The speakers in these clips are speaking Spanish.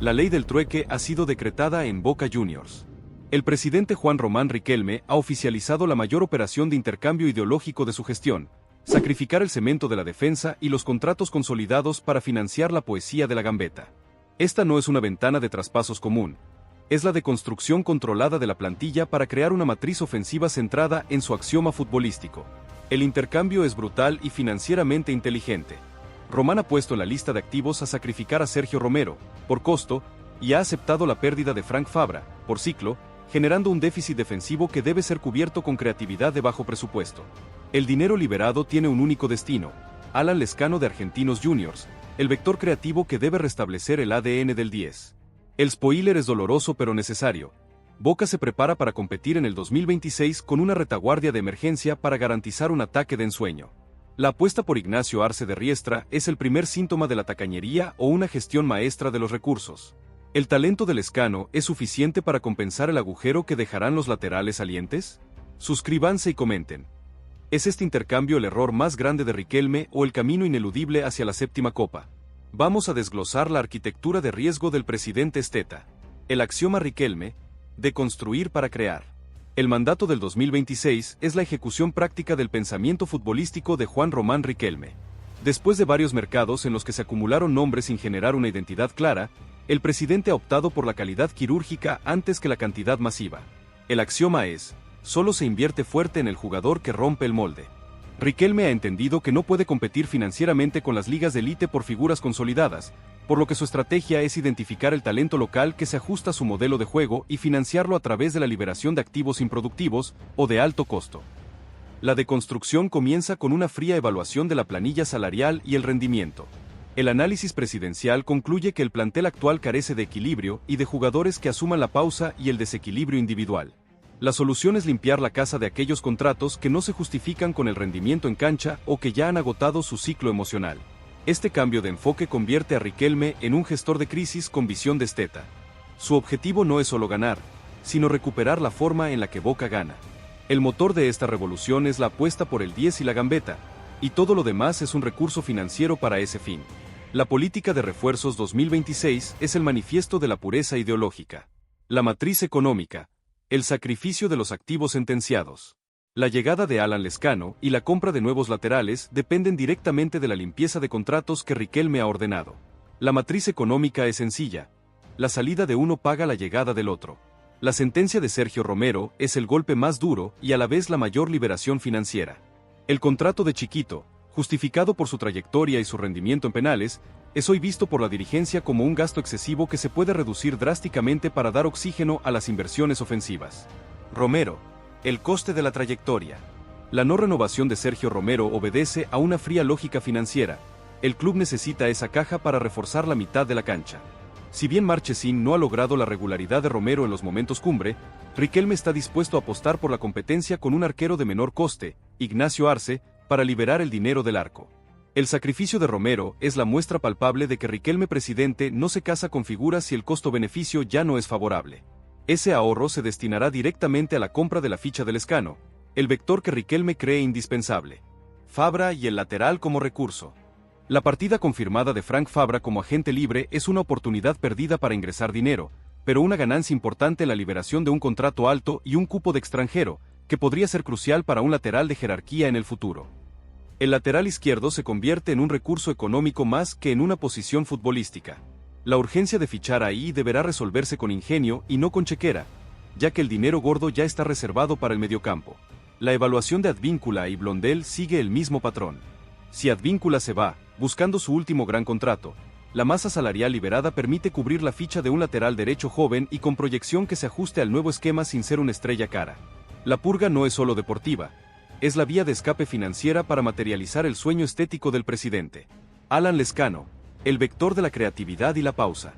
La ley del trueque ha sido decretada en Boca Juniors. El presidente Juan Román Riquelme ha oficializado la mayor operación de intercambio ideológico de su gestión: sacrificar el cemento de la defensa y los contratos consolidados para financiar la poesía de la gambeta. Esta no es una ventana de traspasos común, es la de construcción controlada de la plantilla para crear una matriz ofensiva centrada en su axioma futbolístico. El intercambio es brutal y financieramente inteligente. Román ha puesto en la lista de activos a sacrificar a Sergio Romero, por costo, y ha aceptado la pérdida de Frank Fabra, por ciclo, generando un déficit defensivo que debe ser cubierto con creatividad de bajo presupuesto. El dinero liberado tiene un único destino: Alan Lezcano de Argentinos Juniors, el vector creativo que debe restablecer el ADN del 10. El spoiler es doloroso pero necesario. Boca se prepara para competir en el 2026 con una retaguardia de emergencia para garantizar un ataque de ensueño. La apuesta por Ignacio Arce de Riestra es el primer síntoma de la tacañería o una gestión maestra de los recursos. ¿El talento de Lezcano es suficiente para compensar el agujero que dejarán los laterales salientes? Suscríbanse y comenten. ¿Es este intercambio el error más grande de Riquelme o el camino ineludible hacia la séptima copa? Vamos a desglosar la arquitectura de riesgo del presidente Esteta. El axioma Riquelme: de construir para crear. El mandato del 2026 es la ejecución práctica del pensamiento futbolístico de Juan Román Riquelme. Después de varios mercados en los que se acumularon nombres sin generar una identidad clara, el presidente ha optado por la calidad quirúrgica antes que la cantidad masiva. El axioma es: solo se invierte fuerte en el jugador que rompe el molde. Riquelme ha entendido que no puede competir financieramente con las ligas de élite por figuras consolidadas, por lo que su estrategia es identificar el talento local que se ajusta a su modelo de juego y financiarlo a través de la liberación de activos improductivos o de alto costo. La deconstrucción comienza con una fría evaluación de la planilla salarial y el rendimiento. El análisis presidencial concluye que el plantel actual carece de equilibrio y de jugadores que asuman la pausa y el desequilibrio individual. La solución es limpiar la casa de aquellos contratos que no se justifican con el rendimiento en cancha o que ya han agotado su ciclo emocional. Este cambio de enfoque convierte a Riquelme en un gestor de crisis con visión de Esteta. Su objetivo no es solo ganar, sino recuperar la forma en la que Boca gana. El motor de esta revolución es la apuesta por el 10 y la gambeta, y todo lo demás es un recurso financiero para ese fin. La política de refuerzos 2026 es el manifiesto de la pureza ideológica. La matriz económica: el sacrificio de los activos sentenciados. La llegada de Alan Lezcano y la compra de nuevos laterales dependen directamente de la limpieza de contratos que Riquelme ha ordenado. La matriz económica es sencilla: la salida de uno paga la llegada del otro. La sentencia de Sergio Romero es el golpe más duro y a la vez la mayor liberación financiera. El contrato de Chiquito, justificado por su trayectoria y su rendimiento en penales, es hoy visto por la dirigencia como un gasto excesivo que se puede reducir drásticamente para dar oxígeno a las inversiones ofensivas. Romero: el coste de la trayectoria. La no renovación de Sergio Romero obedece a una fría lógica financiera. El club necesita esa caja para reforzar la mitad de la cancha. Si bien Marchesín no ha logrado la regularidad de Romero en los momentos cumbre, Riquelme está dispuesto a apostar por la competencia con un arquero de menor coste, Ignacio Arce, para liberar el dinero del arco. El sacrificio de Romero es la muestra palpable de que Riquelme presidente no se casa con figuras si el costo-beneficio ya no es favorable. Ese ahorro se destinará directamente a la compra de la ficha de Lezcano, el vector que Riquelme cree indispensable. Fabra y el lateral como recurso. La partida confirmada de Frank Fabra como agente libre es una oportunidad perdida para ingresar dinero, pero una ganancia importante en la liberación de un contrato alto y un cupo de extranjero, que podría ser crucial para un lateral de jerarquía en el futuro. El lateral izquierdo se convierte en un recurso económico más que en una posición futbolística. La urgencia de fichar ahí deberá resolverse con ingenio y no con chequera, ya que el dinero gordo ya está reservado para el mediocampo. La evaluación de Advíncula y Blondel sigue el mismo patrón. Si Advíncula se va, buscando su último gran contrato, la masa salarial liberada permite cubrir la ficha de un lateral derecho joven y con proyección que se ajuste al nuevo esquema sin ser una estrella cara. La purga no es solo deportiva, es la vía de escape financiera para materializar el sueño estético del presidente. Alan Lezcano: el vector de la creatividad y la pausa.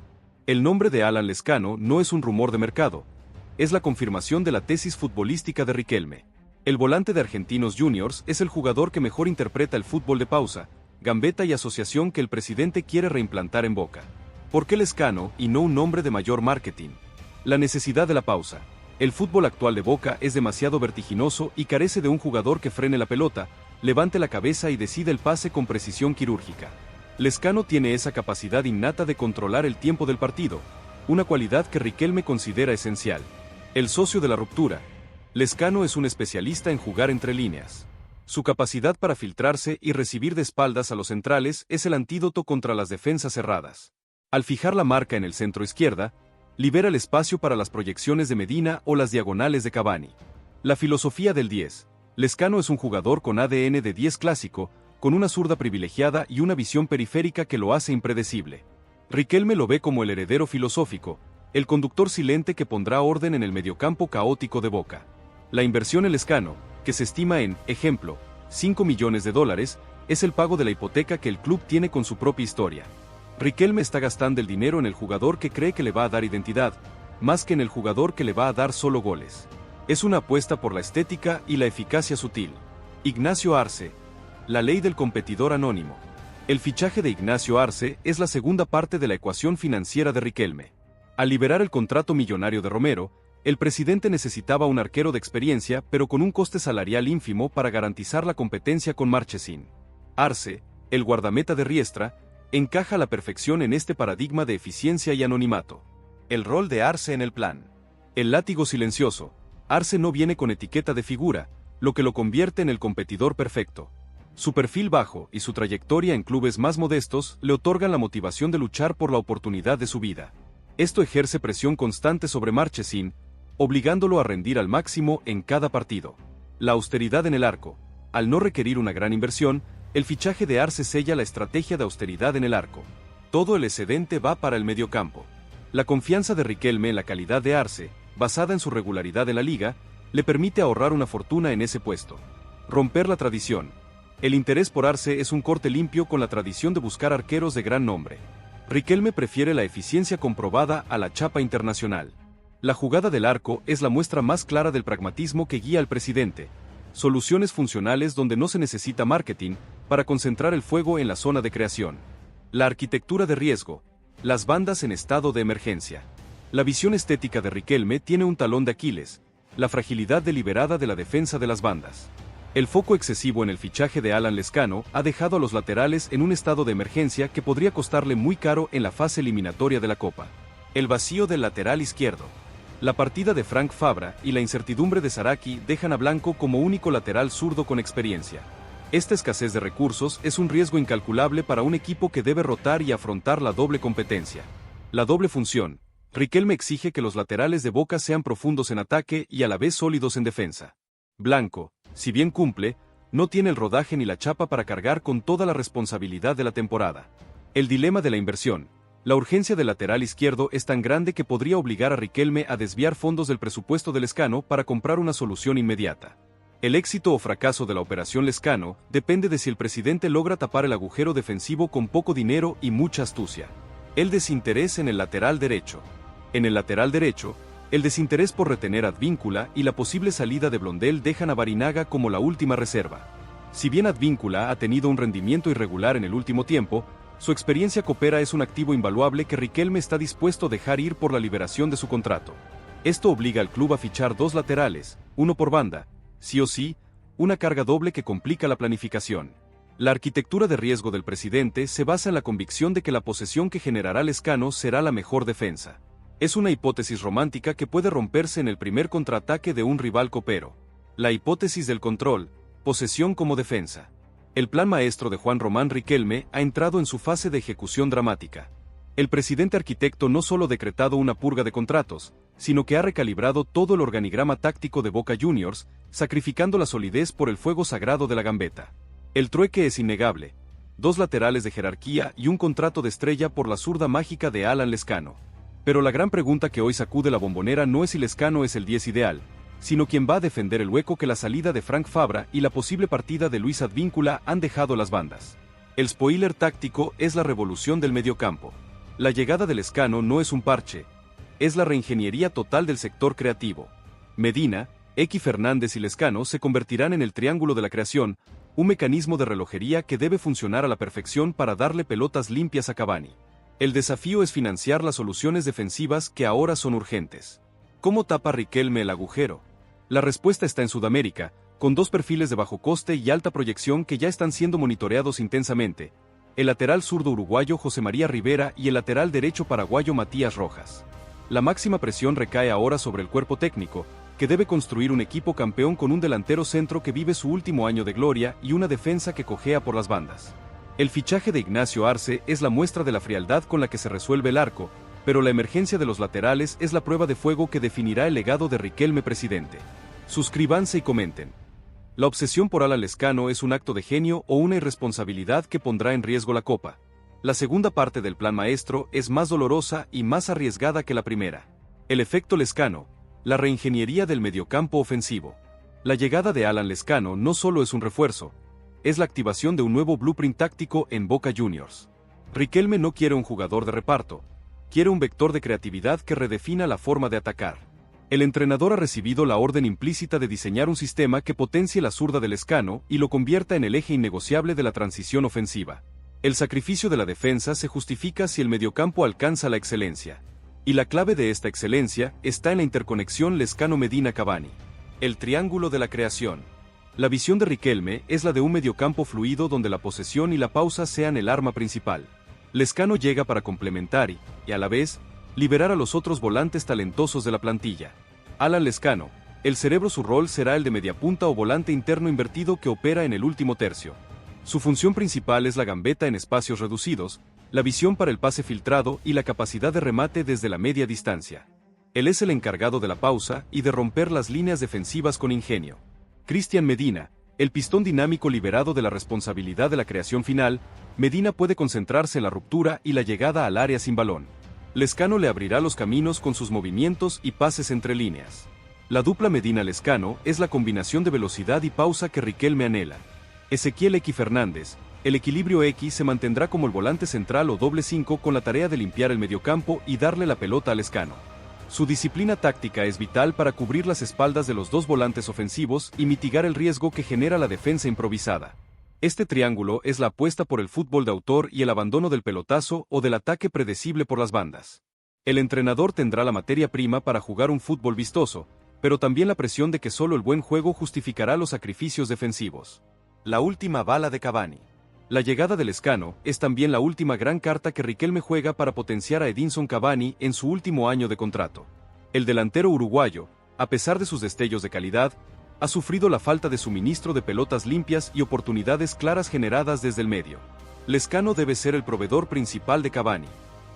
El nombre de Alan Lezcano no es un rumor de mercado, es la confirmación de la tesis futbolística de Riquelme. El volante de Argentinos Juniors es el jugador que mejor interpreta el fútbol de pausa, gambeta y asociación que el presidente quiere reimplantar en Boca. ¿Por qué Lezcano y no un nombre de mayor marketing? La necesidad de la pausa. El fútbol actual de Boca es demasiado vertiginoso y carece de un jugador que frene la pelota, levante la cabeza y decida el pase con precisión quirúrgica. Lescano tiene esa capacidad innata de controlar el tiempo del partido, una cualidad que Riquelme considera esencial. El socio de la ruptura. Lescano es un especialista en jugar entre líneas. Su capacidad para filtrarse y recibir de espaldas a los centrales es el antídoto contra las defensas cerradas. Al fijar la marca en el centro izquierda, libera el espacio para las proyecciones de Medina o las diagonales de Cavani. La filosofía del 10. Lescano es un jugador con ADN de 10 clásico, con una zurda privilegiada y una visión periférica que lo hace impredecible. Riquelme lo ve como el heredero filosófico, el conductor silente que pondrá orden en el mediocampo caótico de Boca. La inversión en Lescano, que se estima en, ejemplo, $5 millones, es el pago de la hipoteca que el club tiene con su propia historia. Riquelme está gastando el dinero en el jugador que cree que le va a dar identidad, más que en el jugador que le va a dar solo goles. Es una apuesta por la estética y la eficacia sutil. Ignacio Arce. La ley del competidor anónimo. El fichaje de Ignacio Arce es la segunda parte de la ecuación financiera de Riquelme. Al liberar el contrato millonario de Romero, el presidente necesitaba un arquero de experiencia pero con un coste salarial ínfimo para garantizar la competencia con Marchesín. Arce, el guardameta de Riestra, encaja a la perfección en este paradigma de eficiencia y anonimato. El rol de Arce en el plan. El látigo silencioso. Arce no viene con etiqueta de figura, lo que lo convierte en el competidor perfecto. Su perfil bajo y su trayectoria en clubes más modestos le otorgan la motivación de luchar por la oportunidad de su vida. Esto ejerce presión constante sobre Marchesín, obligándolo a rendir al máximo en cada partido. La austeridad en el arco. Al no requerir una gran inversión, el fichaje de Arce sella la estrategia de austeridad en el arco. Todo el excedente va para el mediocampo. La confianza de Riquelme en la calidad de Arce, basada en su regularidad en la liga, le permite ahorrar una fortuna en ese puesto. Romper la tradición. El interés por Arce es un corte limpio con la tradición de buscar arqueros de gran nombre. Riquelme prefiere la eficiencia comprobada a la chapa internacional. La jugada del arco es la muestra más clara del pragmatismo que guía al presidente. Soluciones funcionales donde no se necesita marketing para concentrar el fuego en la zona de creación. La arquitectura de riesgo. Las bandas en estado de emergencia. La visión estética de Riquelme tiene un talón de Aquiles, la fragilidad deliberada de la defensa de las bandas. El foco excesivo en el fichaje de Alan Lescano ha dejado a los laterales en un estado de emergencia que podría costarle muy caro en la fase eliminatoria de la Copa. El vacío del lateral izquierdo. La partida de Frank Fabra y la incertidumbre de Zaraki dejan a Blanco como único lateral zurdo con experiencia. Esta escasez de recursos es un riesgo incalculable para un equipo que debe rotar y afrontar la doble competencia. La doble función. Riquelme exige que los laterales de Boca sean profundos en ataque y a la vez sólidos en defensa. Blanco, si bien cumple, no tiene el rodaje ni la chapa para cargar con toda la responsabilidad de la temporada. El dilema de la inversión. La urgencia del lateral izquierdo es tan grande que podría obligar a Riquelme a desviar fondos del presupuesto de Lescano para comprar una solución inmediata. El éxito o fracaso de la operación Lescano depende de si el presidente logra tapar el agujero defensivo con poco dinero y mucha astucia. El desinterés en el lateral derecho. En el lateral derecho, el desinterés por retener a Advíncula y la posible salida de Blondel dejan a Barinaga como la última reserva. Si bien Advíncula ha tenido un rendimiento irregular en el último tiempo, su experiencia copera es un activo invaluable que Riquelme está dispuesto a dejar ir por la liberación de su contrato. Esto obliga al club a fichar dos laterales, uno por banda, sí o sí, una carga doble que complica la planificación. La arquitectura de riesgo del presidente se basa en la convicción de que la posesión que generará Lescano será la mejor defensa. Es una hipótesis romántica que puede romperse en el primer contraataque de un rival copero. La hipótesis del control, posesión como defensa. El plan maestro de Juan Román Riquelme ha entrado en su fase de ejecución dramática. El presidente arquitecto no solo ha decretado una purga de contratos, sino que ha recalibrado todo el organigrama táctico de Boca Juniors, sacrificando la solidez por el fuego sagrado de la gambeta. El trueque es innegable. Dos laterales de jerarquía y un contrato de estrella por la zurda mágica de Alan Lescano. Pero la gran pregunta que hoy sacude la Bombonera no es si Lescano es el 10 ideal, sino quién va a defender el hueco que la salida de Frank Fabra y la posible partida de Luis Advíncula han dejado las bandas. El spoiler táctico es la revolución del mediocampo. La llegada de Lescano no es un parche, es la reingeniería total del sector creativo. Medina, X Fernández y Lescano se convertirán en el triángulo de la creación, un mecanismo de relojería que debe funcionar a la perfección para darle pelotas limpias a Cavani. El desafío es financiar las soluciones defensivas que ahora son urgentes. ¿Cómo tapa Riquelme el agujero? La respuesta está en Sudamérica, con dos perfiles de bajo coste y alta proyección que ya están siendo monitoreados intensamente: el lateral zurdo uruguayo José María Rivera y el lateral derecho paraguayo Matías Rojas. La máxima presión recae ahora sobre el cuerpo técnico, que debe construir un equipo campeón con un delantero centro que vive su último año de gloria y una defensa que cojea por las bandas. El fichaje de Ignacio Arce es la muestra de la frialdad con la que se resuelve el arco, pero la emergencia de los laterales es la prueba de fuego que definirá el legado de Riquelme presidente. Suscríbanse y comenten. ¿La obsesión por Alan Lezcano es un acto de genio o una irresponsabilidad que pondrá en riesgo la Copa? La segunda parte del plan maestro es más dolorosa y más arriesgada que la primera. El efecto Lezcano, la reingeniería del mediocampo ofensivo. La llegada de Alan Lezcano no solo es un refuerzo, es la activación de un nuevo blueprint táctico en Boca Juniors. Riquelme no quiere un jugador de reparto, quiere un vector de creatividad que redefina la forma de atacar. El entrenador ha recibido la orden implícita de diseñar un sistema que potencie la zurda del Lezcano y lo convierta en el eje innegociable de la transición ofensiva. El sacrificio de la defensa se justifica si el mediocampo alcanza la excelencia. Y la clave de esta excelencia está en la interconexión Lezcano-Medina-Cavani. El triángulo de la creación. La visión de Riquelme es la de un mediocampo fluido donde la posesión y la pausa sean el arma principal. Lezcano llega para complementar y a la vez, liberar a los otros volantes talentosos de la plantilla. Alan Lezcano, el cerebro su rol será el de mediapunta o volante interno invertido que opera en el último tercio. Su función principal es la gambeta en espacios reducidos, la visión para el pase filtrado y la capacidad de remate desde la media distancia. Él es el encargado de la pausa y de romper las líneas defensivas con ingenio. Cristian Medina, el pistón dinámico liberado de la responsabilidad de la creación final, Medina puede concentrarse en la ruptura y la llegada al área sin balón. Lezcano le abrirá los caminos con sus movimientos y pases entre líneas. La dupla Medina-Lezcano es la combinación de velocidad y pausa que Riquelme anhela. Ezequiel X Fernández, el equilibrio X se mantendrá como el volante central o doble 5 con la tarea de limpiar el mediocampo y darle la pelota a Lezcano. Su disciplina táctica es vital para cubrir las espaldas de los dos volantes ofensivos y mitigar el riesgo que genera la defensa improvisada. Este triángulo es la apuesta por el fútbol de autor y el abandono del pelotazo o del ataque predecible por las bandas. El entrenador tendrá la materia prima para jugar un fútbol vistoso, pero también la presión de que solo el buen juego justificará los sacrificios defensivos. La última bala de Cavani. La llegada del Lezcano es también la última gran carta que Riquelme juega para potenciar a Edinson Cavani en su último año de contrato. El delantero uruguayo, a pesar de sus destellos de calidad, ha sufrido la falta de suministro de pelotas limpias y oportunidades claras generadas desde el medio. Lezcano debe ser el proveedor principal de Cavani.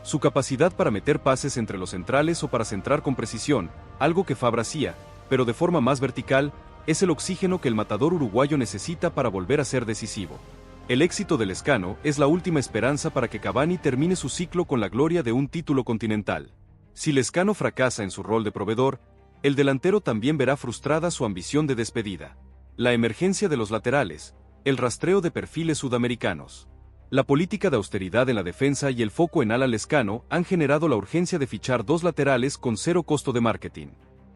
Su capacidad para meter pases entre los centrales o para centrar con precisión, algo que Fabra hacía, pero de forma más vertical, es el oxígeno que el matador uruguayo necesita para volver a ser decisivo. El éxito de Lezcano es la última esperanza para que Cavani termine su ciclo con la gloria de un título continental. Si Lezcano fracasa en su rol de proveedor, el delantero también verá frustrada su ambición de despedida. La emergencia de los laterales, el rastreo de perfiles sudamericanos. La política de austeridad en la defensa y el foco en Alan Lezcano han generado la urgencia de fichar dos laterales con cero costo de marketing.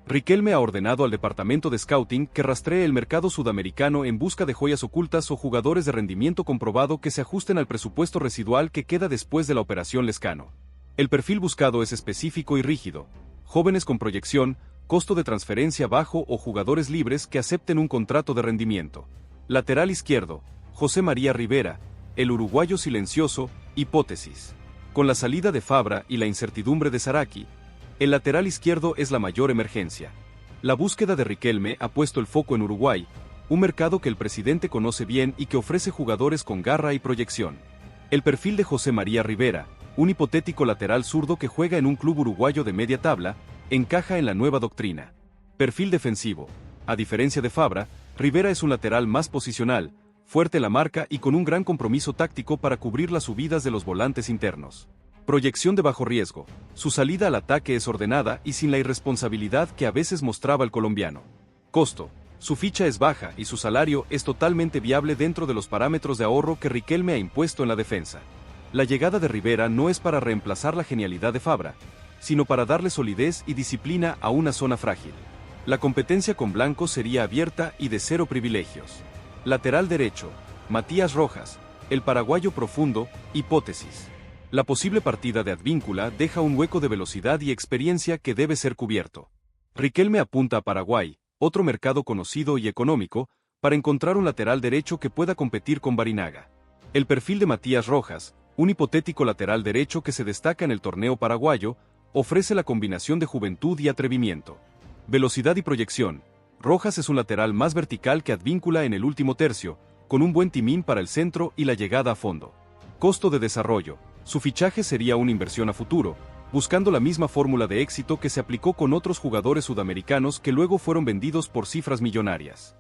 Riquelme ha ordenado al departamento de scouting que rastree el mercado sudamericano en busca de joyas ocultas o jugadores de rendimiento comprobado que se ajusten al presupuesto residual que queda después de la operación Lezcano. El perfil buscado es específico y rígido: jóvenes con proyección, costo de transferencia bajo o jugadores libres que acepten un contrato de rendimiento. Lateral izquierdo, José María Rivera, el uruguayo silencioso, hipótesis. Con la salida de Fabra y la incertidumbre de Zaraki, el lateral izquierdo es la mayor emergencia. La búsqueda de Riquelme ha puesto el foco en Uruguay, un mercado que el presidente conoce bien y que ofrece jugadores con garra y proyección. El perfil de José María Rivera, un hipotético lateral zurdo que juega en un club uruguayo de media tabla, encaja en la nueva doctrina. Perfil defensivo. A diferencia de Fabra, Rivera es un lateral más posicional, fuerte en la marca y con un gran compromiso táctico para cubrir las subidas de los volantes internos. Proyección de bajo riesgo. Su salida al ataque es ordenada y sin la irresponsabilidad que a veces mostraba el colombiano. Costo. Su ficha es baja y su salario es totalmente viable dentro de los parámetros de ahorro que Riquelme ha impuesto en la defensa. La llegada de Rivera no es para reemplazar la genialidad de Fabra, sino para darle solidez y disciplina a una zona frágil. La competencia con Blanco sería abierta y de cero privilegios. Lateral derecho, Matías Rojas, el paraguayo profundo, hipótesis. La posible partida de Advíncula deja un hueco de velocidad y experiencia que debe ser cubierto. Riquelme apunta a Paraguay, otro mercado conocido y económico, para encontrar un lateral derecho que pueda competir con Barinaga. El perfil de Matías Rojas, un hipotético lateral derecho que se destaca en el torneo paraguayo, ofrece la combinación de juventud y atrevimiento. Velocidad y proyección. Rojas es un lateral más vertical que Advíncula en el último tercio, con un buen timín para el centro y la llegada a fondo. Costo de desarrollo. Su fichaje sería una inversión a futuro, buscando la misma fórmula de éxito que se aplicó con otros jugadores sudamericanos que luego fueron vendidos por cifras millonarias.